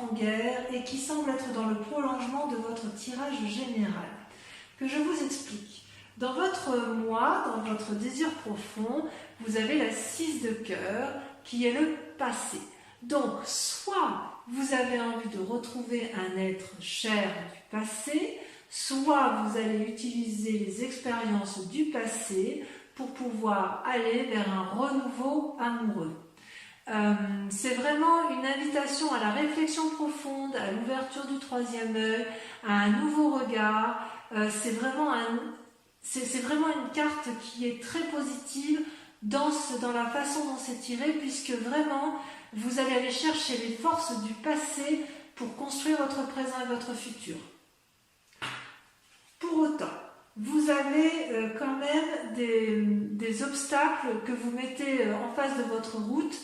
en guerre et qui semble être dans le prolongement de votre tirage général. Que je vous explique. Dans votre moi, dans votre désir profond, vous avez la 6 de cœur qui est le passé. Donc, soit vous avez envie de retrouver un être cher du passé, soit vous allez utiliser les expériences du passé pour pouvoir aller vers un renouveau amoureux. C'est vraiment une invitation à la réflexion profonde, à l'ouverture du troisième œil, à un nouveau regard. C'est vraiment une carte qui est très positive dans la façon dont c'est tiré, puisque vraiment vous allez aller chercher les forces du passé pour construire votre présent et votre futur. Pour autant, vous avez quand même des obstacles que vous mettez en face de votre route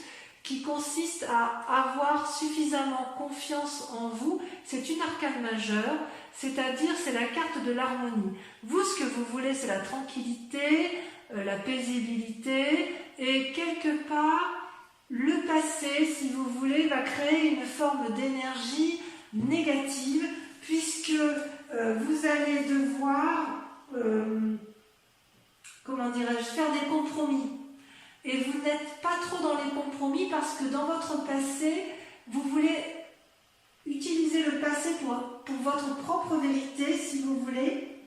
qui consistent à avoir suffisamment confiance en vous. C'est une arcane majeure, c'est-à-dire c'est la carte de l'harmonie. Vous, ce que vous voulez, c'est la tranquillité, la paisibilité, et quelque part, le passé, si vous voulez, va créer une forme d'énergie négative, puisque vous allez devoir, faire des compromis. Et vous n'êtes pas trop dans les compromis parce que dans votre passé, vous voulez utiliser le passé pour votre propre vérité, si vous voulez.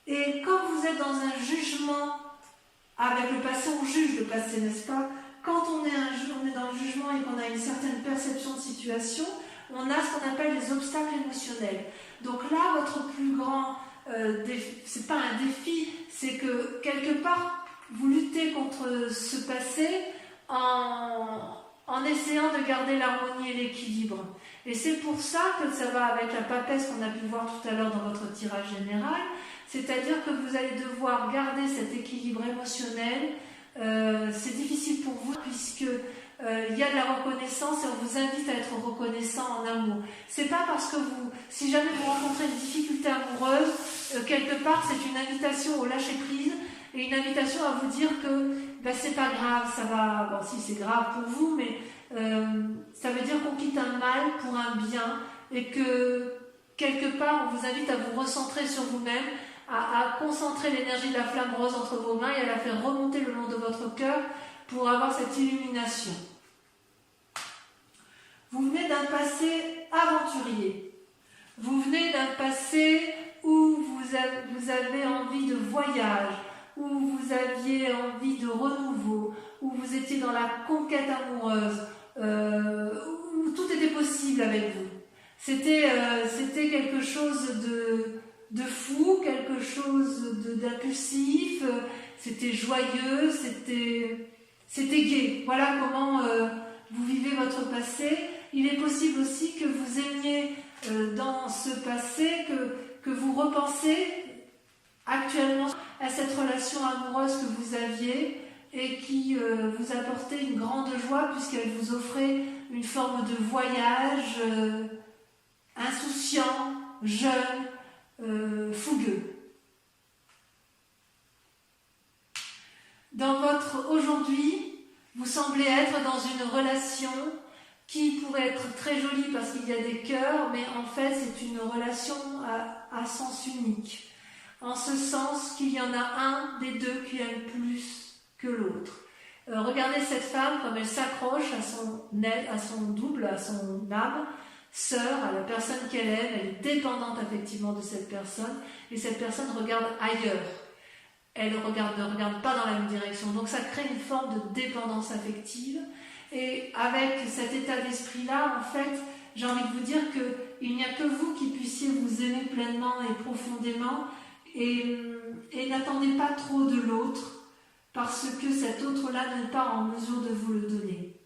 Et comme vous êtes dans un jugement, avec le passé, on juge le passé, n'est-ce pas? Quand on est dans le jugement et qu'on a une certaine perception de situation, on a ce qu'on appelle les obstacles émotionnels. Donc là, votre plus grand défi, c'est pas un défi, c'est que quelque part, vous luttez contre ce passé en essayant de garder l'harmonie et l'équilibre. Et c'est pour ça que ça va avec la papesse qu'on a pu voir tout à l'heure dans votre tirage général, c'est-à-dire que vous allez devoir garder cet équilibre émotionnel. C'est difficile pour vous puisque il y a de la reconnaissance et on vous invite à être reconnaissant en amour. C'est pas parce que si jamais vous rencontrez une difficulté amoureuse, quelque part c'est une invitation au lâcher prise et une invitation à vous dire que c'est pas grave, ça va. Bon, si c'est grave pour vous, mais ça veut dire qu'on quitte un mal pour un bien et que quelque part on vous invite à vous recentrer sur vous-même, à concentrer l'énergie de la flamme rose entre vos mains et à la faire remonter le long de votre cœur pour avoir cette illumination. Vous venez d'un passé aventurier. Vous venez d'un passé où vous avez envie de voyage, où vous aviez envie de renouveau, où vous étiez dans la conquête amoureuse, où tout était possible avec vous. C'était quelque chose de fou, quelque chose d'impulsif, c'était joyeux, c'était gai. Voilà comment vous vivez votre passé. Il est possible aussi que vous aimiez dans ce passé, que vous repensez actuellement à cette relation amoureuse que vous aviez et qui vous apportait une grande joie puisqu'elle vous offrait une forme de voyage insouciant, jeune, fougueux. Dans votre aujourd'hui, vous semblez être dans une relation qui pourrait être très jolie parce qu'il y a des cœurs, mais en fait c'est une relation à sens unique. En ce sens qu'il y en a un des deux qui aime plus que l'autre. Regardez cette femme comme elle s'accroche à son double, à son âme, sœur, à la personne qu'elle aime, elle est dépendante affectivement de cette personne, et cette personne regarde ailleurs. Elle ne regarde pas dans la même direction. Donc ça crée une forme de dépendance affective. Et avec cet état d'esprit-là, en fait, j'ai envie de vous dire qu'il n'y a que vous qui puissiez vous aimer pleinement et profondément. Et n'attendez pas trop de l'autre, parce que cet autre-là n'est pas en mesure de vous le donner.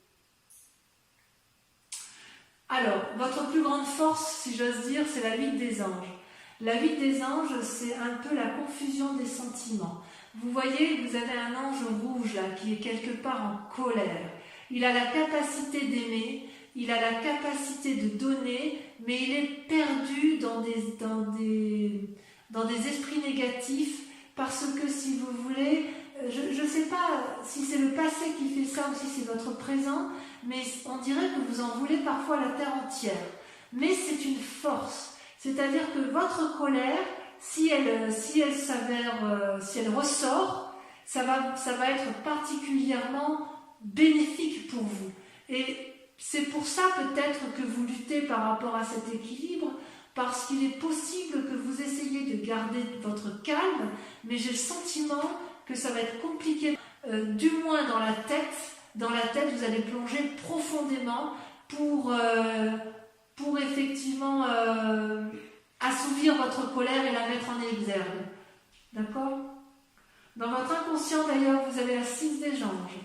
Alors, votre plus grande force, si j'ose dire, c'est la huile des anges. La huile des anges, c'est un peu la confusion des sentiments. Vous voyez, vous avez un ange rouge là, qui est quelque part en colère. Il a la capacité d'aimer, il a la capacité de donner, mais il est perdu dans des esprits négatifs, parce que si vous voulez, je ne sais pas si c'est le passé qui fait ça ou si c'est votre présent, mais on dirait que vous en voulez parfois la terre entière. mais c'est une force. C'est-à-dire que votre colère, si elle s'avère, si elle ressort, ça va être particulièrement bénéfique pour vous. Et c'est pour ça peut-être que vous luttez par rapport à cet équilibre, parce qu'il est possible que vous essayiez de garder votre calme, mais j'ai le sentiment que ça va être compliqué, du moins dans la tête. Dans la tête, vous allez plonger profondément pour effectivement assouvir votre colère et la mettre en exergue. D'accord? Dans votre inconscient, d'ailleurs, vous avez la 6 des anges.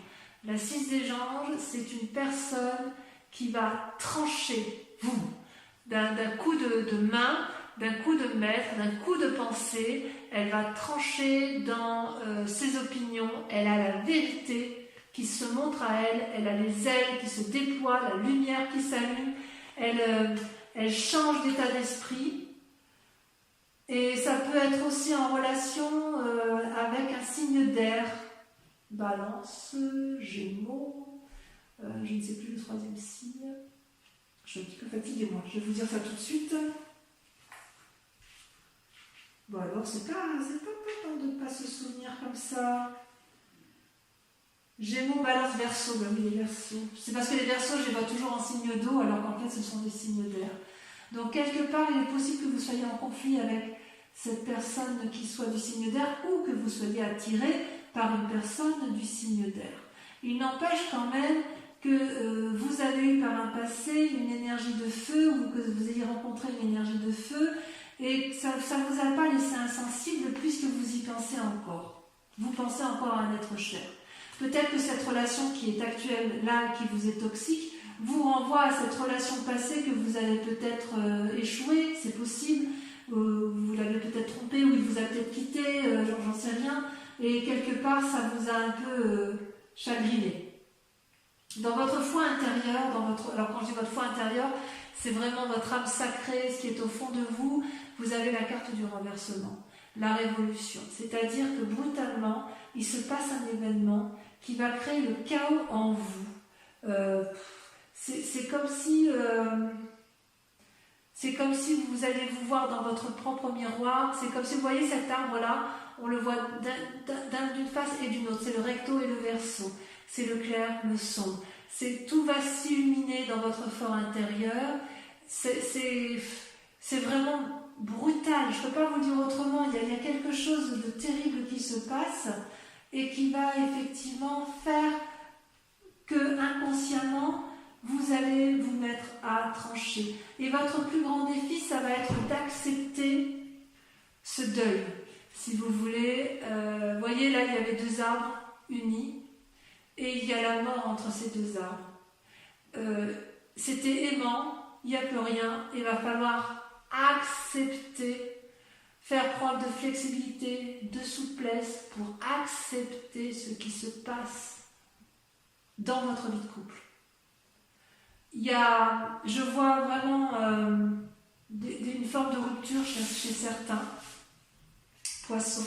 La 6 des anges, c'est une personne qui va trancher, vous, d'un coup de main, d'un coup de maître, d'un coup de pensée. Elle va trancher dans ses opinions. Elle a la vérité qui se montre à elle. Elle a les ailes qui se déploient, la lumière qui s'allume. Elle change d'état d'esprit. Et ça peut être aussi en relation avec un signe d'air. Balance, Gémeaux, je ne sais plus le 3e signe. Je suis un petit peu fatiguée, moi. Je vais vous dire ça tout de suite. Bon, alors, c'est pas de ne pas se souvenir comme ça. Gémeaux, Balance, Verseau. Ben oui, les Verseaux. C'est parce que les Verseaux, je les vois toujours en signe d'eau, alors qu'en fait, ce sont des signes d'air. Donc, quelque part, il est possible que vous soyez en conflit avec cette personne qui soit du signe d'air ou que vous soyez attiré par une personne du signe d'air. Il n'empêche quand même que vous avez eu par un passé une énergie de feu ou que vous ayez rencontré une énergie de feu et que ça ne vous a pas laissé insensible puisque vous y pensez encore. Vous pensez encore à un être cher. Peut-être que cette relation qui est actuelle là, qui vous est toxique, vous renvoie à cette relation passée que vous avez peut-être échoué, c'est possible, vous l'avez peut-être trompé ou il vous a peut-être quitté, j'en sais rien. Et quelque part, ça vous a un peu chagriné. Dans votre foi intérieure, alors quand je dis votre foi intérieure, c'est vraiment votre âme sacrée, ce qui est au fond de vous, vous avez la carte du renversement, la révolution. C'est-à-dire que brutalement, il se passe un événement qui va créer le chaos en vous. C'est comme si vous allez vous voir dans votre propre miroir, c'est comme si vous voyez cet arbre-là, on le voit d'une face et d'une autre, c'est le recto et le verso, c'est le clair, le sombre, tout va s'illuminer dans votre fort intérieur, c'est vraiment brutal, je ne peux pas vous dire autrement, il y a quelque chose de terrible qui se passe et qui va effectivement faire que inconsciemment, vous allez vous mettre à trancher. Et votre plus grand défi, ça va être d'accepter ce deuil. Si vous voulez, voyez là, il y avait 2 arbres unis et il y a la mort entre ces 2 arbres. C'était aimant, il n'y a plus rien, il va falloir accepter, faire preuve de flexibilité, de souplesse pour accepter ce qui se passe dans votre vie de couple. Je vois vraiment une forme de rupture chez certains poissons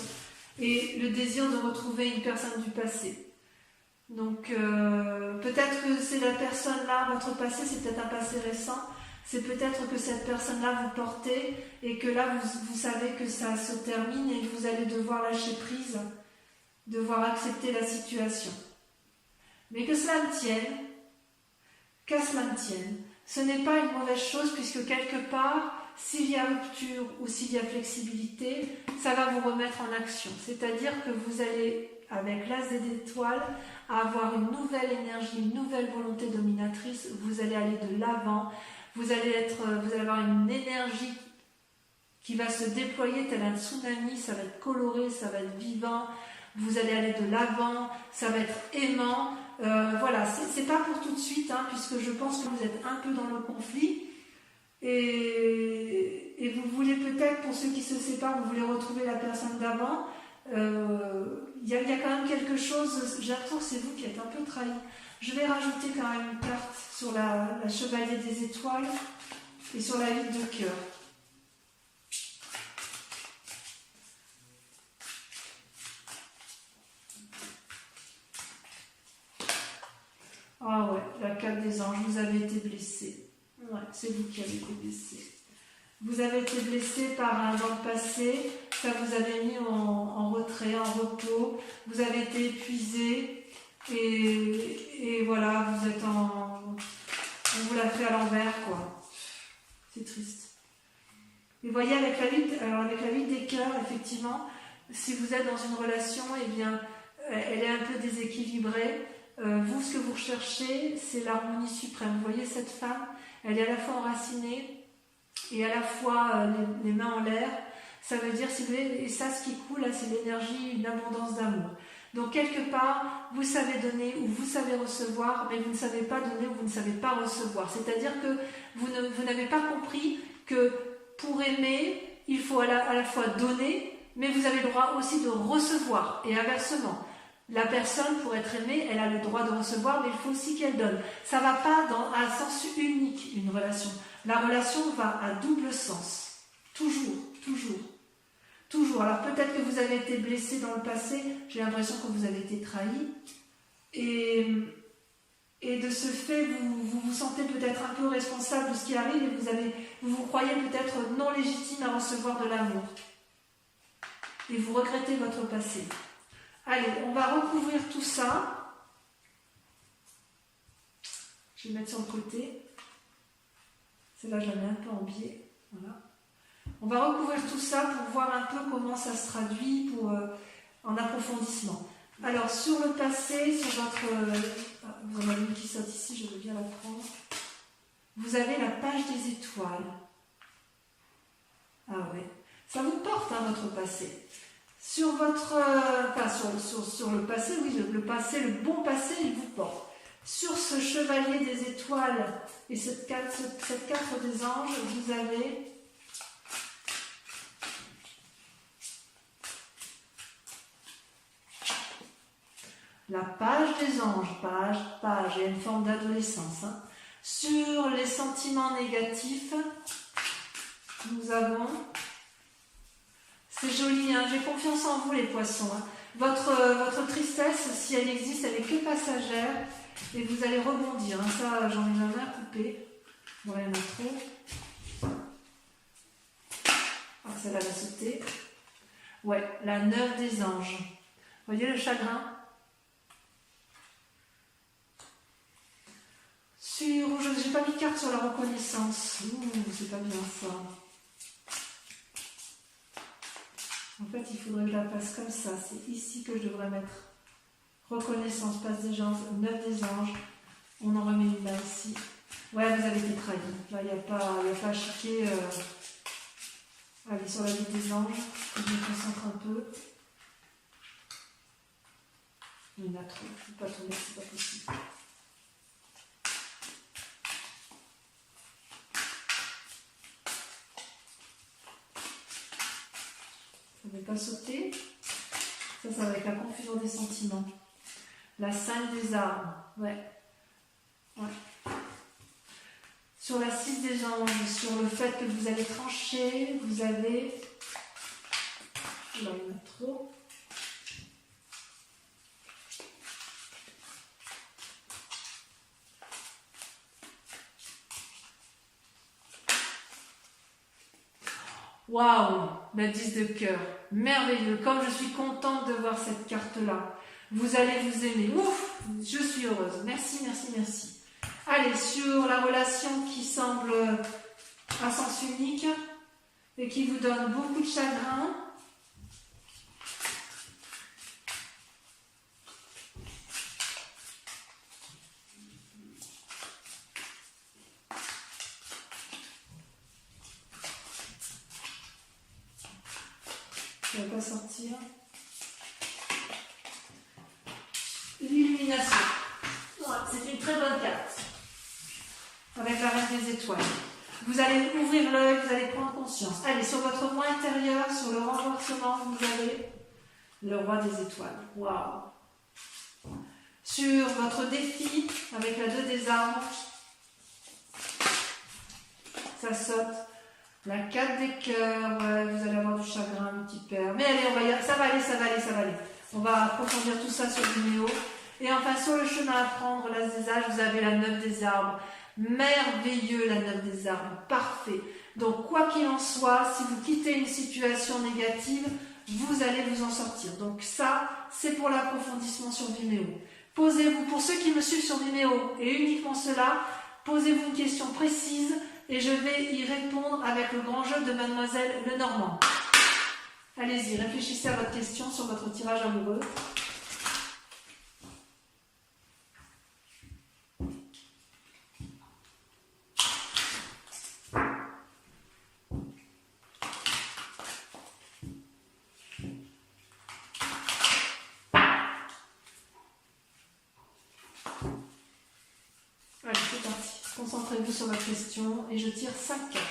et le désir de retrouver une personne du passé. Donc peut-être que c'est la personne-là, votre passé, c'est peut-être un passé récent, c'est peut-être que cette personne-là vous portez et que là vous savez que ça se termine et que vous allez devoir lâcher prise, devoir accepter la situation. Mais que cela me tienne, qu'à cela me tienne, ce n'est pas une mauvaise chose puisque quelque part, s'il y a rupture ou s'il y a flexibilité, ça va vous remettre en action. C'est-à-dire que vous allez, avec l'as d'étoiles, avoir une nouvelle énergie, une nouvelle volonté dominatrice, vous allez aller de l'avant, vous allez avoir une énergie qui va se déployer tel un tsunami, ça va être coloré, ça va être vivant, vous allez aller de l'avant, ça va être aimant. Voilà, c'est pas pour tout de suite, hein, puisque je pense que vous êtes un peu dans le conflit et vous voulez peut-être, pour ceux qui se séparent, vous voulez retrouver la personne d'avant. Il y a quand même quelque chose, j'ai l'impression que c'est vous qui êtes un peu trahi. Je vais rajouter quand même une carte sur la chevalier des étoiles et sur la 8 de cœur. Ah ouais, la 4 des anges, vous avez été blessé. Ouais, c'est vous qui avez été blessé. Vous avez été blessé dans le passé, ça vous avait mis en retrait, en repos, vous avez été épuisé et voilà, vous êtes on vous l'a fait à l'envers, quoi. C'est triste. Et vous voyez, avec la vie des cœurs, effectivement, si vous êtes dans une relation, eh bien, elle est un peu déséquilibrée. Vous, ce que vous recherchez, c'est l'harmonie suprême. Vous voyez cette femme, elle est à la fois enracinée et à la fois les mains en l'air. Ça veut dire, si vous voulez, et ça, ce qui coule, là, c'est l'énergie, une abondance d'amour. Donc, quelque part, vous savez donner ou vous savez recevoir, mais vous ne savez pas donner ou vous ne savez pas recevoir. C'est-à-dire que vous n'avez pas compris que pour aimer, il faut à la fois donner, mais vous avez le droit aussi de recevoir. Et inversement, la personne, pour être aimée, elle a le droit de recevoir, mais il faut aussi qu'elle donne. Ça ne va pas à sens unique, une relation. La relation va à double sens. Toujours, toujours. Toujours. Alors peut-être que vous avez été blessé dans le passé, j'ai l'impression que vous avez été trahi. Et de ce fait, vous vous sentez peut-être un peu responsable de ce qui arrive et vous croyez peut-être non légitime à recevoir de l'amour. Et vous regrettez votre passé. Allez, on va recouvrir tout ça. Je vais le mettre sur le côté. Celle-là, je la mets un peu en biais. Voilà. On va recouvrir tout ça pour voir un peu comment ça se traduit en approfondissement. Alors, sur le passé, sur votre... vous en avez une qui saute ici, je veux bien la prendre. Vous avez la page des étoiles. Ah ouais. Ça vous porte, hein, votre passé. Sur votre... sur le passé, oui, le passé, le bon passé, il vous porte. Sur ce chevalier des étoiles et cette carte des anges, vous avez... La page des anges, page, il y a une forme d'adolescence. Hein. Sur les sentiments négatifs, nous avons... C'est joli, hein, j'ai confiance en vous les poissons. Hein. Votre tristesse, si elle existe, elle n'est que passagère et vous allez rebondir. Hein. Ça, j'en ai un coupé. Bon, il y en a trop. Ah, celle-là va sauter. Ouais, la 9 des anges. Vous voyez le chagrin ? Je n'ai pas mis de carte sur la reconnaissance. C'est pas bien ça. En fait, il faudrait que je la fasse comme ça. C'est ici que je devrais mettre reconnaissance, passe des anges, 9 des anges. On en remet une là ici. Ouais, vous avez été trahi. Là, il n'y a pas à chiquer. Allez, sur la vie des anges. Je me concentre un peu. Il y en a trop. Je ne peux pas tomber, c'est pas possible. Ça ne va pas sauter. Ça va être la confusion des sentiments. La 5 des armes. Ouais. Sur la 6 des anges, sur le fait que vous allez trancher, vous avez... Là, il y en a trop. Waouh, la 10 de cœur, merveilleux, comme je suis contente de voir cette carte-là. Vous allez vous aimer, ouf, je suis heureuse, merci, merci, merci. Allez, sur la relation qui semble à sens unique et qui vous donne beaucoup de chagrin. Ça ne va pas sortir. L'illumination. C'est une très bonne carte. Avec la reine des étoiles. Vous allez ouvrir l'œil, vous allez prendre conscience. Allez, sur votre moi intérieur, sur le renversement, vous avez le roi des étoiles. Waouh. Sur votre défi, avec la 2 des armes, ça saute. La 4 des cœurs, ouais, vous allez avoir du chagrin, un petit père. Mais allez, ça va aller. On va approfondir tout ça sur le numéro. Et enfin, sur le chemin à prendre, l'as des âges, vous avez la 9 des arbres. Merveilleux, la 9 des armes, parfait. Donc, quoi qu'il en soit, si vous quittez une situation négative, vous allez vous en sortir. Donc ça, c'est pour l'approfondissement sur Vimeo. Posez-vous, pour ceux qui me suivent sur Vimeo, et uniquement cela, posez-vous une question précise et je vais y répondre avec le grand jeu de Mademoiselle Lenormand. Allez-y, réfléchissez à votre question sur votre tirage amoureux. Allez, c'est parti. Concentrez-vous sur votre question et je tire 5 cartes.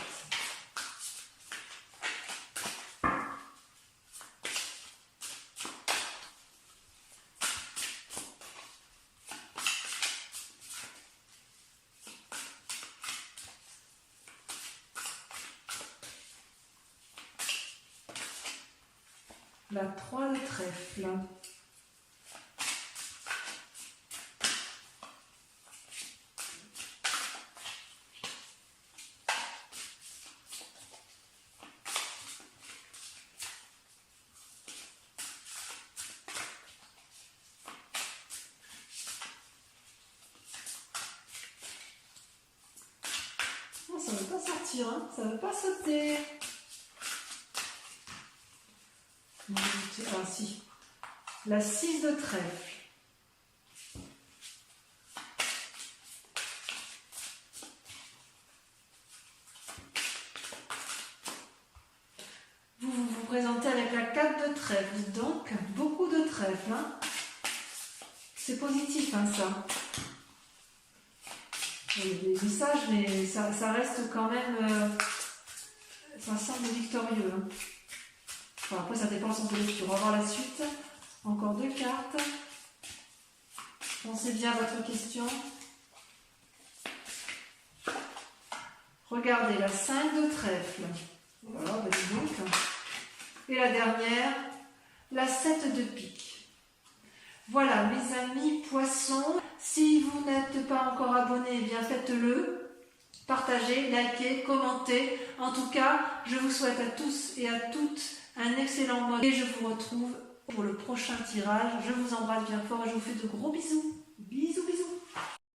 La 3 de trèfle. Non, ça ne veut pas sortir, hein, ça ne veut pas sauter. Ah si, la 6 de trèfle. Vous présentez avec la 4 de trèfle, donc beaucoup de trèfle. Hein. C'est positif, hein, ça. Il y a des messages, mais ça reste quand même... ça semble victorieux. Hein. Enfin, après, ça dépend du sens de lecture. On va voir la suite. Encore 2 cartes. Pensez bien à votre question. Regardez, la 5 de trèfle. Voilà, bah dis donc. Et la dernière, la 7 de pique. Voilà, mes amis poissons. Si vous n'êtes pas encore abonné, eh bien faites-le. Partagez, likez, commentez. En tout cas, je vous souhaite à tous et à toutes un excellent mois. Et je vous retrouve pour le prochain tirage. Je vous embrasse bien fort et je vous fais de gros bisous. Bisous, bisous.